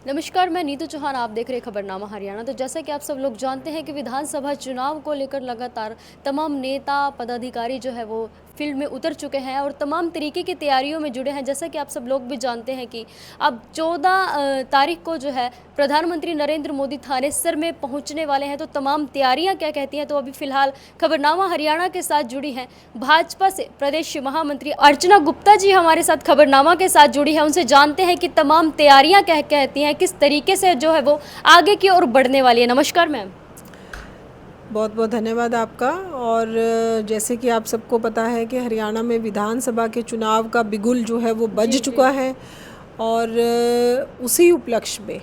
नमस्कार, मैं नीतू चौहान। आप देख रहे हैं खबरनामा हरियाणा। तो जैसा कि आप सब लोग जानते हैं कि विधानसभा चुनाव को लेकर लगातार तमाम नेता पदाधिकारी जो है वो फील्ड में उतर चुके हैं और तमाम तरीके की तैयारियों में जुड़े हैं। जैसा कि आप सब लोग भी जानते हैं कि अब 14 तारीख को जो है प्रधानमंत्री नरेंद्र मोदी थानेसर में पहुंचने वाले हैं। तो तमाम तैयारियां क्या कहती हैं, तो अभी फिलहाल खबरनामा हरियाणा के साथ जुड़ी हैं भाजपा से प्रदेश महामंत्री अर्चना गुप्ता जी हमारे साथ खबरनामा के साथ जुड़ी है। उनसे जानते हैं कि तमाम तैयारियां क्या कहती हैं, किस तरीके से जो है वो आगे की ओर बढ़ने वाली है। नमस्कार मैम। बहुत बहुत धन्यवाद आपका। और जैसे कि आप सबको पता है कि हरियाणा में विधानसभा के चुनाव का बिगुल जो है वो बज चुका है और उसी उपलक्ष्य में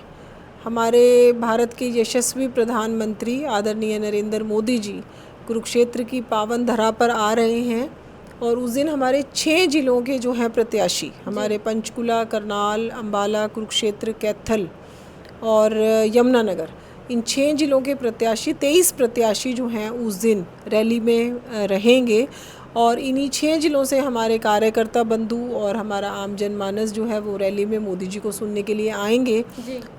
हमारे भारत के यशस्वी प्रधानमंत्री आदरणीय नरेंद्र मोदी जी कुरुक्षेत्र की पावन धरा पर आ रहे हैं। और उस दिन हमारे 6 जिलों के जो हैं प्रत्याशी, हमारे पंचकुला, करनाल, अम्बाला, कुरुक्षेत्र, कैथल और यमुनानगर, इन 6 जिलों के प्रत्याशी 23 प्रत्याशी जो हैं उस दिन रैली में रहेंगे। और इन्हीं 6 जिलों से हमारे कार्यकर्ता बंधु और हमारा आम जनमानस जो है वो रैली में मोदी जी को सुनने के लिए आएंगे।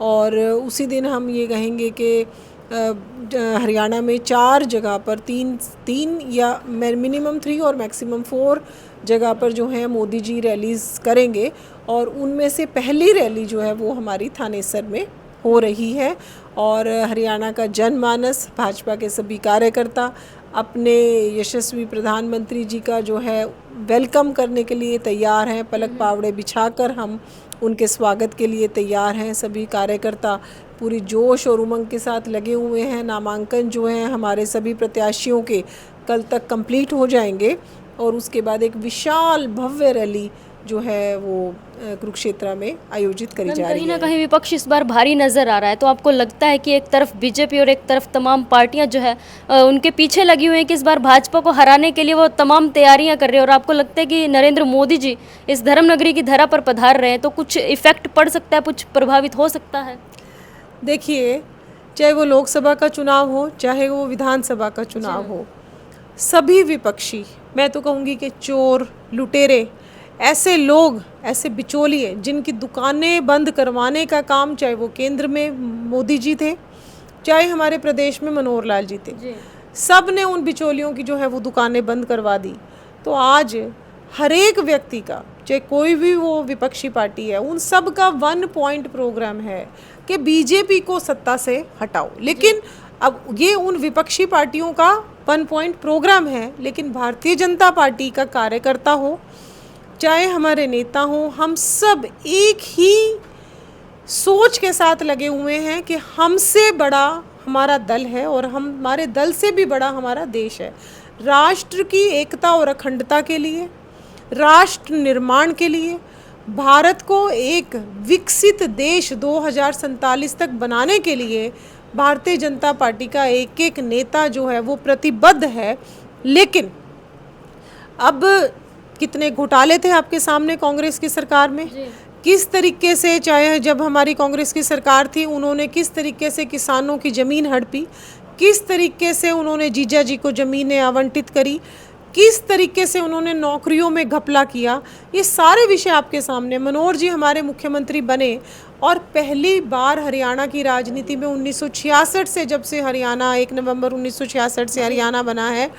और उसी दिन हम ये कहेंगे कि हरियाणा में 4 जगह पर तीन या मिनिमम 3 और मैक्सिमम 4 जगह पर जो है मोदी जी रैलीज़ करेंगे। और उनमें से पहली रैली जो है वो हमारी थानेसर में हो रही है। और हरियाणा का जनमानस, भाजपा के सभी कार्यकर्ता अपने यशस्वी प्रधानमंत्री जी का जो है वेलकम करने के लिए तैयार हैं। पलक पावड़े बिछाकर हम उनके स्वागत के लिए तैयार हैं। सभी कार्यकर्ता पूरी जोश और उमंग के साथ लगे हुए हैं। नामांकन जो है हमारे सभी प्रत्याशियों के कल तक कंप्लीट हो जाएंगे और उसके बाद एक विशाल भव्य रैली जो है वो कुरुक्षेत्र में आयोजित करी जा रही है। कहीं ना कहीं विपक्ष इस बार भारी नजर आ रहा है, तो आपको लगता है कि एक तरफ बीजेपी और एक तरफ तमाम पार्टियां जो है उनके पीछे लगी हुई हैं कि इस बार भाजपा को हराने के लिए वो तमाम तैयारियां कर रहे हैं, और आपको लगता है कि नरेंद्र मोदी जी इस धर्मनगरी की धरा पर पधार रहे हैं तो कुछ इफेक्ट पड़ सकता है, कुछ प्रभावित हो सकता है? देखिए, चाहे वो लोकसभा का चुनाव हो चाहे वो विधानसभा का चुनाव हो, सभी विपक्षी, मैं तो कहूँगी कि चोर, लुटेरे, ऐसे लोग, ऐसे बिचौलिए जिनकी दुकानें बंद करवाने का काम, चाहे वो केंद्र में मोदी जी थे चाहे हमारे प्रदेश में मनोहर लाल जी थे, सब ने उन बिचौलियों की जो है वो दुकानें बंद करवा दी। तो आज हर एक व्यक्ति का, चाहे कोई भी वो विपक्षी पार्टी है, उन सब का 1 पॉइंट प्रोग्राम है कि बीजेपी को सत्ता से हटाओ। लेकिन अब ये उन विपक्षी पार्टियों का 1 पॉइंट प्रोग्राम है, लेकिन भारतीय जनता पार्टी का कार्यकर्ता हो चाहे हमारे नेता हों, हम सब एक ही सोच के साथ लगे हुए हैं कि हमसे बड़ा हमारा दल है और हमारे दल से भी बड़ा हमारा देश है। राष्ट्र की एकता और अखंडता के लिए, राष्ट्र निर्माण के लिए, भारत को एक विकसित देश 2047 तक बनाने के लिए भारतीय जनता पार्टी का एक एक नेता जो है वो प्रतिबद्ध है। लेकिन अब कितने घोटाले थे आपके सामने कांग्रेस की सरकार में, किस तरीके से, चाहे जब हमारी कांग्रेस की सरकार थी उन्होंने किस तरीके से किसानों की ज़मीन हड़पी, किस तरीके से उन्होंने जीजा जी को ज़मीनें आवंटित करी, किस तरीके से उन्होंने नौकरियों में घपला किया, ये सारे विषय आपके सामने। मनोहर जी हमारे मुख्यमंत्री बने और पहली बार हरियाणा की राजनीति में 1966 से, जब से हरियाणा 1 नवंबर 1966 से हरियाणा बना है,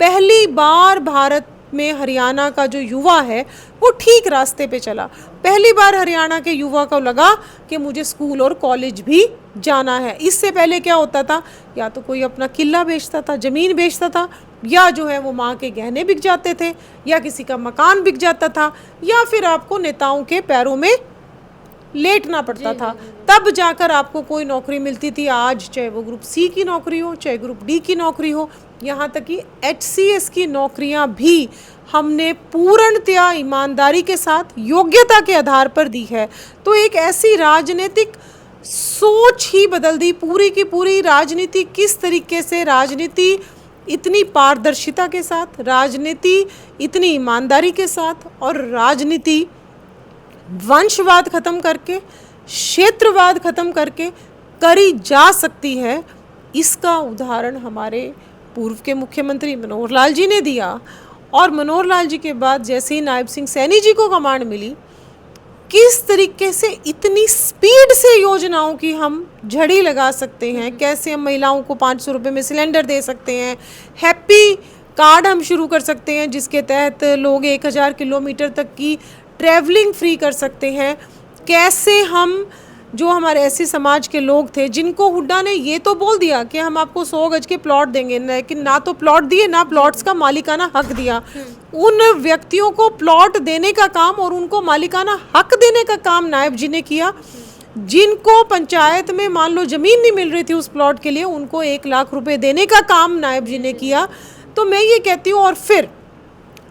पहली बार भारत में हरियाणा का जो युवा है वो ठीक रास्ते पे चला। पहली बार हरियाणा के युवा को लगा कि मुझे स्कूल और कॉलेज भी जाना है। इससे पहले क्या होता था, या तो कोई अपना किला बेचता था, ज़मीन बेचता था, या जो है वो माँ के गहने बिक जाते थे, या किसी का मकान बिक जाता था, या फिर आपको नेताओं के पैरों में लेटना पड़ता था, तब जाकर आपको कोई नौकरी मिलती थी। आज चाहे वो ग्रुप सी की नौकरी हो, चाहे ग्रुप डी की नौकरी हो, यहाँ तक कि HCS की नौकरियाँ भी हमने पूर्णतया ईमानदारी के साथ योग्यता के आधार पर दी है। तो एक ऐसी राजनीतिक सोच ही बदल दी, पूरी की पूरी राजनीति किस तरीके से, राजनीति इतनी पारदर्शिता के साथ, राजनीति इतनी ईमानदारी के साथ, और राजनीति वंशवाद खत्म करके, क्षेत्रवाद खत्म करके करी जा सकती है, इसका उदाहरण हमारे पूर्व के मुख्यमंत्री मनोहर लाल जी ने दिया। और मनोहर लाल जी के बाद जैसे ही नायब सिंह सैनी जी को कमांड मिली, किस तरीके से इतनी स्पीड से योजनाओं की हम झड़ी लगा सकते हैं, कैसे हम महिलाओं को 500 रुपये में सिलेंडर दे सकते हैं, हैप्पी कार्ड हम शुरू कर सकते हैं जिसके तहत लोग 1000 किलोमीटर तक की ट्रैवलिंग फ्री कर सकते हैं, कैसे हम जो हमारे ऐसे समाज के लोग थे जिनको हुड्डा ने ये तो बोल दिया कि हम आपको 100 गज के प्लॉट देंगे, लेकिन ना तो प्लॉट दिए ना प्लॉट्स का मालिकाना हक दिया। उन व्यक्तियों को प्लॉट देने का काम और उनको मालिकाना हक देने का काम नायब जी ने किया। जिनको पंचायत में मान लो ज़मीन नहीं मिल रही थी उस प्लॉट के लिए, उनको 1 लाख रुपए देने का काम नायब जी ने किया। तो मैं ये कहती हूँ, और फिर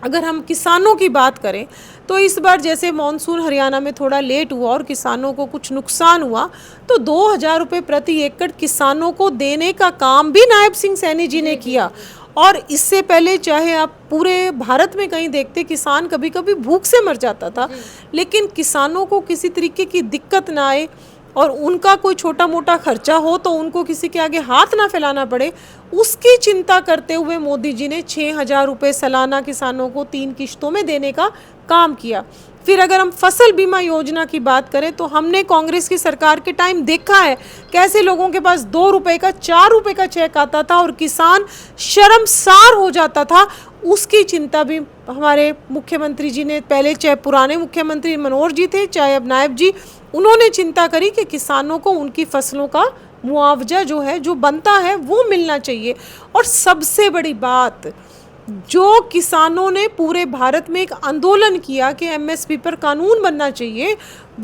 अगर हम किसानों की बात करें तो इस बार जैसे मॉनसून हरियाणा में थोड़ा लेट हुआ और किसानों को कुछ नुकसान हुआ, तो 2000 रुपये प्रति एकड़ किसानों को देने का काम भी नायब सिंह सैनी जी ने किया। और इससे पहले चाहे आप पूरे भारत में कहीं देखते, किसान कभी कभी भूख से मर जाता था, लेकिन किसानों को किसी तरीके की दिक्कत ना आए और उनका कोई छोटा मोटा खर्चा हो तो उनको किसी के आगे हाथ ना फैलाना पड़े, उसकी चिंता करते हुए मोदी जी ने 6000 रुपये सालाना किसानों को 3 किश्तों में देने का काम किया। फिर अगर हम फसल बीमा योजना की बात करें तो हमने कांग्रेस की सरकार के टाइम देखा है कैसे लोगों के पास 2 रुपए का 4 रुपए का चेक आता था और किसान शर्मसार हो जाता था। उसकी चिंता भी हमारे मुख्यमंत्री जी ने, पहले चाहे पुराने मुख्यमंत्री मनोहर जी थे चाहे अब नायब जी, उन्होंने चिंता करी कि किसानों को उनकी फसलों का मुआवजा जो है, जो बनता है, वो मिलना चाहिए। और सबसे बड़ी बात, जो किसानों ने पूरे भारत में एक आंदोलन किया कि एमएसपी पर कानून बनना चाहिए,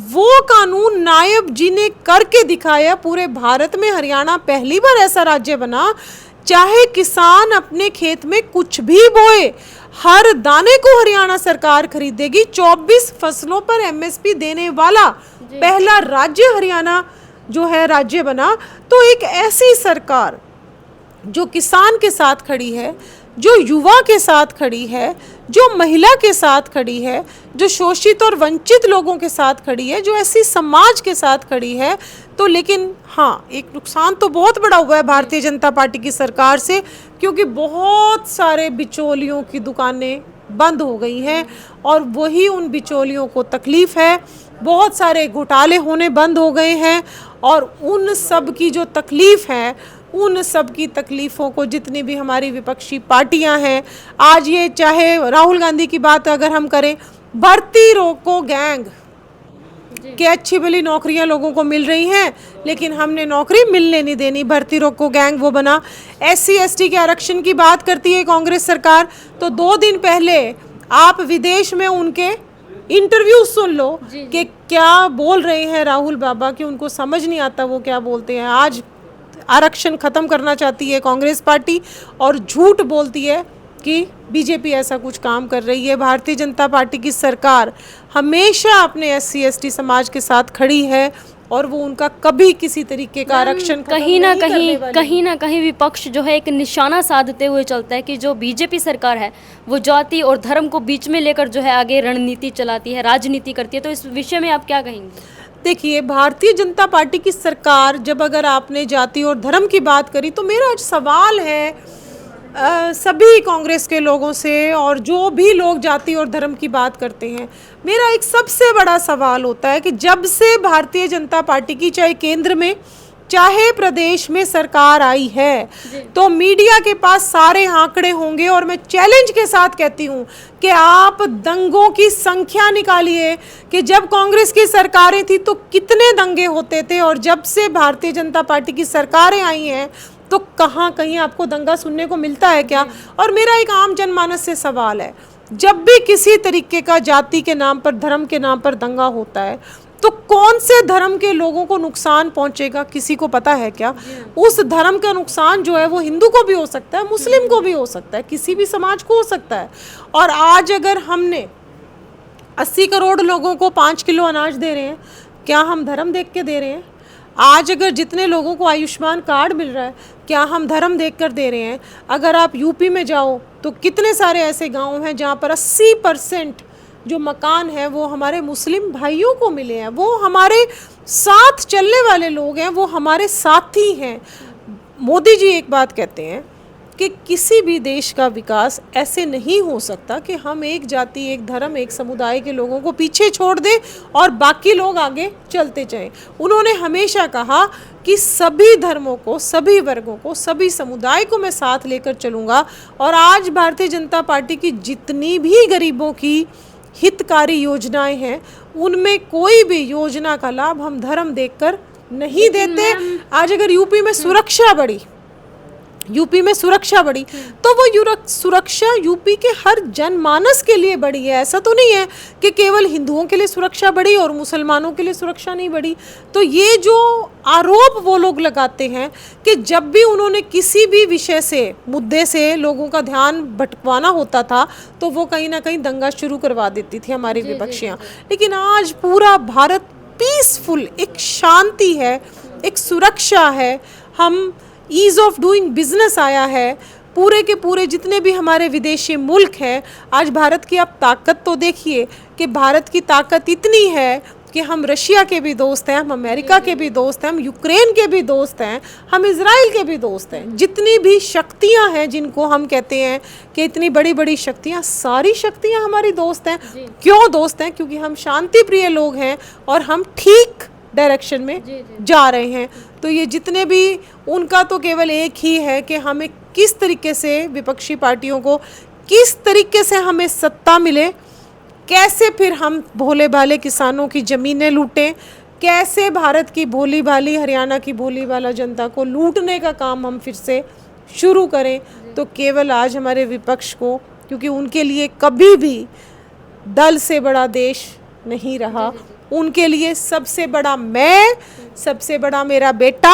वो कानून नायब जी ने करके दिखाया। पूरे भारत में हरियाणा पहली बार ऐसा राज्य बना, चाहे किसान अपने खेत में कुछ भी बोए, हर दाने को हरियाणा सरकार खरीदेगी। 24 फसलों पर एमएसपी देने वाला पहला राज्य हरियाणा जो है राज्य बना। तो एक ऐसी सरकार जो किसान के साथ खड़ी है, जो युवा के साथ खड़ी है, जो महिला के साथ खड़ी है, जो शोषित और वंचित लोगों के साथ खड़ी है, जो ऐसी समाज के साथ खड़ी है। तो लेकिन हाँ, एक नुकसान तो बहुत बड़ा हुआ है भारतीय जनता पार्टी की सरकार से, क्योंकि बहुत सारे बिचौलियों की दुकानें बंद हो गई हैं और वही उन बिचौलियों को तकलीफ है। बहुत सारे घोटाले होने बंद हो गए हैं और उन सब की जो तकलीफ है, उन सब की तकलीफ़ों को जितनी भी हमारी विपक्षी पार्टियां हैं, आज ये चाहे राहुल गांधी की बात अगर हम करें, भर्ती रोको गैंग कि अच्छी भली नौकरियां लोगों को मिल रही हैं लेकिन हमने नौकरी मिलने नहीं देनी, भर्ती रोको गैंग वो बना। SC ST के आरक्षण की बात करती है कांग्रेस सरकार, तो 2 दिन पहले आप विदेश में उनके इंटरव्यू सुन लो कि क्या बोल रहे हैं राहुल बाबा, कि उनको समझ नहीं आता वो क्या बोलते हैं। आज आरक्षण खत्म करना चाहती है कांग्रेस पार्टी और झूठ बोलती है कि बीजेपी ऐसा कुछ काम कर रही है। भारतीय जनता पार्टी की सरकार हमेशा अपने SC ST समाज के साथ खड़ी है और वो उनका कभी किसी तरीके का आरक्षण कहीं ना कहीं विपक्ष जो है एक निशाना साधते हुए चलता है कि जो बीजेपी सरकार है वो जाति और धर्म को बीच में लेकर जो है आगे रणनीति चलाती है, राजनीति करती है। तो इस विषय में आप क्या कहेंगे? देखिए, भारतीय जनता पार्टी की सरकार, जब अगर आपने जाति और धर्म की बात करी, तो मेरा आज सवाल है सभी कांग्रेस के लोगों से और जो भी लोग जाति और धर्म की बात करते हैं, मेरा एक सबसे बड़ा सवाल होता है कि जब से भारतीय जनता पार्टी की चाहे केंद्र में चाहे प्रदेश में सरकार आई है, तो मीडिया के पास सारे आंकड़े होंगे और मैं चैलेंज के साथ कहती हूं कि आप दंगों की संख्या निकालिए कि जब कांग्रेस की सरकारें थी तो कितने दंगे होते थे और जब से भारतीय जनता पार्टी की सरकारें आई हैं तो कहाँ कहीं आपको दंगा सुनने को मिलता है क्या? और मेरा एक आम जनमानस से सवाल है, जब भी किसी तरीके का जाति के नाम पर, धर्म के नाम पर दंगा होता है तो कौन से धर्म के लोगों को नुकसान पहुंचेगा, किसी को पता है क्या? उस धर्म का नुकसान जो है वो हिंदू को भी हो सकता है, मुस्लिम को भी हो सकता है, किसी भी समाज को हो सकता है। और आज अगर हमने 80 करोड़ लोगों को 5 किलो अनाज दे रहे हैं, क्या हम धर्म देख के दे रहे हैं? आज अगर जितने लोगों को आयुष्मान कार्ड मिल रहा है, क्या हम धर्म देखकर दे रहे हैं? अगर आप यूपी में जाओ तो कितने सारे ऐसे गांव हैं जहां पर 80% जो मकान है वो हमारे मुस्लिम भाइयों को मिले हैं, वो हमारे साथ चलने वाले लोग हैं, वो हमारे साथी हैं। मोदी जी एक बात कहते हैं कि किसी भी देश का विकास ऐसे नहीं हो सकता कि हम एक जाति, एक धर्म, एक समुदाय के लोगों को पीछे छोड़ दें और बाकी लोग आगे चलते जाएं। उन्होंने हमेशा कहा कि सभी धर्मों को, सभी वर्गों को, सभी समुदाय को मैं साथ लेकर चलूँगा। और आज भारतीय जनता पार्टी की जितनी भी गरीबों की हितकारी योजनाएं हैं, उनमें कोई भी योजना का लाभ हम धर्म देखकर नहीं देते। आज अगर यूपी में सुरक्षा बढ़ी, तो वो सुरक्षा यूपी के हर जनमानस के लिए बढ़ी है। ऐसा तो नहीं है कि केवल हिंदुओं के लिए सुरक्षा बढ़ी और मुसलमानों के लिए सुरक्षा नहीं बढ़ी। तो ये जो आरोप वो लोग लगाते हैं कि जब भी उन्होंने किसी भी विषय से, मुद्दे से लोगों का ध्यान भटकवाना होता था तो वो कहीं ना कहीं दंगा शुरू करवा देती थी हमारी विपक्षियाँ। लेकिन आज पूरा भारत पीसफुल, एक शांति है, एक सुरक्षा है, हम ईज़ ऑफ डूइंग बिजनेस आया है। पूरे के पूरे जितने भी हमारे विदेशी मुल्क हैं, आज भारत की आप ताकत तो देखिए कि भारत की ताकत इतनी है कि हम रशिया के भी दोस्त हैं, हम अमेरिका के भी दोस्त हैं, हम यूक्रेन के भी दोस्त हैं, हम इज़राइल के भी दोस्त हैं। जितनी भी शक्तियां हैं जिनको हम कहते हैं कि इतनी बड़ी बड़ी शक्तियां, सारी शक्तियां हमारी दोस्त हैं। क्यों दोस्त हैं? क्योंकि हम शांति प्रिय लोग हैं और हम ठीक डायरेक्शन में जा रहे हैं। तो ये जितने भी, उनका तो केवल एक ही है कि हमें किस तरीके से, विपक्षी पार्टियों को किस तरीके से हमें सत्ता मिले, कैसे फिर हम भोले भाले किसानों की ज़मीनें लूटें, कैसे भारत की भोली भाली, हरियाणा की भोली भाला जनता को लूटने का काम हम फिर से शुरू करें। तो केवल आज हमारे विपक्ष को, क्योंकि उनके लिए कभी भी दल से बड़ा देश नहीं रहा, उनके लिए सबसे बड़ा मैं, सबसे बड़ा मेरा बेटा,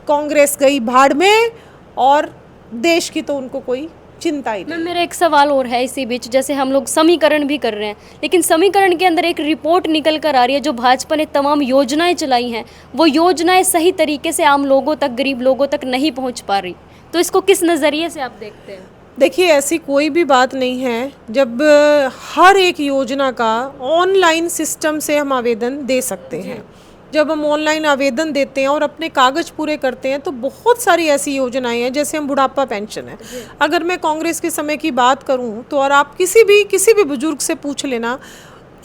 कांग्रेस गई भाड़ में और देश की तो उनको कोई चिंता ही नहीं। मेरा एक सवाल और है इसी बीच, जैसे हम लोग समीकरण भी कर रहे हैं, लेकिन समीकरण के अंदर एक रिपोर्ट निकल कर आ रही है, जो भाजपा ने तमाम योजनाएं चलाई हैं, वो योजनाएं सही तरीके से आम लोगों तक, गरीब लोगों तक नहीं पहुंच पा रही। तो इसको किस नज़रिए से आप देखते हैं? देखिए, ऐसी कोई भी बात नहीं है। जब हर एक योजना का ऑनलाइन सिस्टम से हम आवेदन दे सकते हैं, जब हम ऑनलाइन आवेदन देते हैं और अपने कागज़ पूरे करते हैं, तो बहुत सारी ऐसी योजनाएं हैं। जैसे हम बुढ़ापा पेंशन है, अगर मैं कांग्रेस के समय की बात करूं तो, और आप किसी भी बुजुर्ग से पूछ लेना,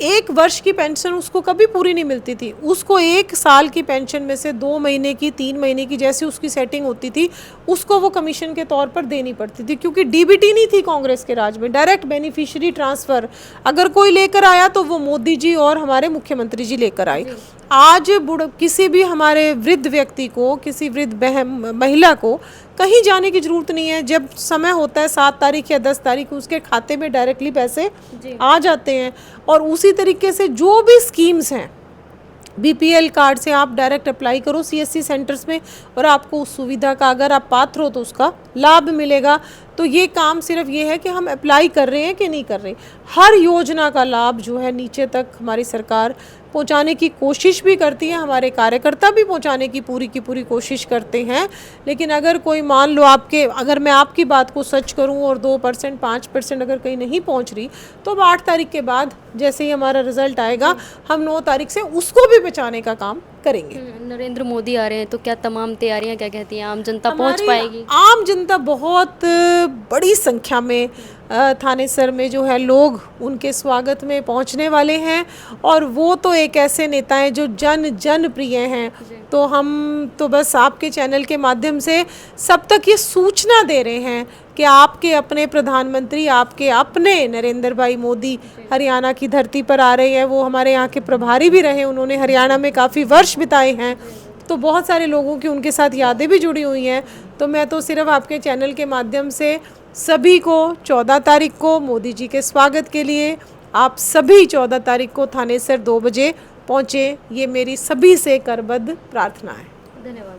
1 वर्ष की पेंशन उसको कभी पूरी नहीं मिलती थी। उसको 1 साल की पेंशन में से 2 महीने की, 3 महीने की, जैसी उसकी सेटिंग होती थी, उसको वो कमीशन के तौर पर देनी पड़ती थी। क्योंकि डीबीटी नहीं थी कांग्रेस के राज में, डायरेक्ट बेनिफिशियरी ट्रांसफ़र अगर कोई लेकर आया तो वो मोदी जी और हमारे मुख्यमंत्री जी लेकर आए। आज किसी भी हमारे वृद्ध व्यक्ति को, किसी वृद्ध महिला को कहीं जाने की ज़रूरत नहीं है। जब समय होता है 7 तारीख या 10 तारीख, उसके खाते में डायरेक्टली पैसे आ जाते हैं। और उसी तरीके से जो भी स्कीम्स हैं, बीपीएल कार्ड से आप डायरेक्ट अप्लाई करो सीएससी सेंटर्स में, और आपको उस सुविधा का, अगर आप पात्र हो तो उसका लाभ मिलेगा। तो ये काम सिर्फ ये है कि हम अप्लाई कर रहे हैं कि नहीं कर रहे। हर योजना का लाभ जो है नीचे तक हमारी सरकार पहुंचाने की कोशिश भी करती है, हमारे कार्यकर्ता भी पहुंचाने की पूरी कोशिश करते हैं। लेकिन अगर कोई, मान लो अगर मैं आपकी बात को सच करूं और 2%, 5% अगर कहीं नहीं पहुंच रही, तो अब 8 तारीख के बाद जैसे ही हमारा रिजल्ट आएगा, हम 9 तारीख से उसको भी बचाने का काम करेंगे। नरेंद्र मोदी आ रहे हैं, तो क्या तमाम तैयारियां, क्या कहती हैं, आम जनता पहुंच पाएगी? आम जनता बहुत बड़ी संख्या में थानेसर में जो है लोग उनके स्वागत में पहुंचने वाले हैं। और वो तो एक ऐसे नेता हैं जो जन प्रिय हैं। तो हम तो बस आपके चैनल के माध्यम से सब तक ये सूचना दे रहे हैं कि आपके अपने प्रधानमंत्री, आपके अपने नरेंद्र भाई मोदी हरियाणा की धरती पर आ रहे हैं। वो हमारे यहाँ के प्रभारी भी रहे, उन्होंने हरियाणा में काफ़ी वर्ष बिताए हैं। तो बहुत सारे लोगों की उनके साथ यादें भी जुड़ी हुई हैं। तो मैं तो सिर्फ आपके चैनल के माध्यम से सभी को 14 तारीख को मोदी जी के स्वागत के लिए, आप सभी 14 तारीख को थानेसर 2 बजे पहुँचे, ये मेरी सभी से करबद्ध प्रार्थना है। धन्यवाद।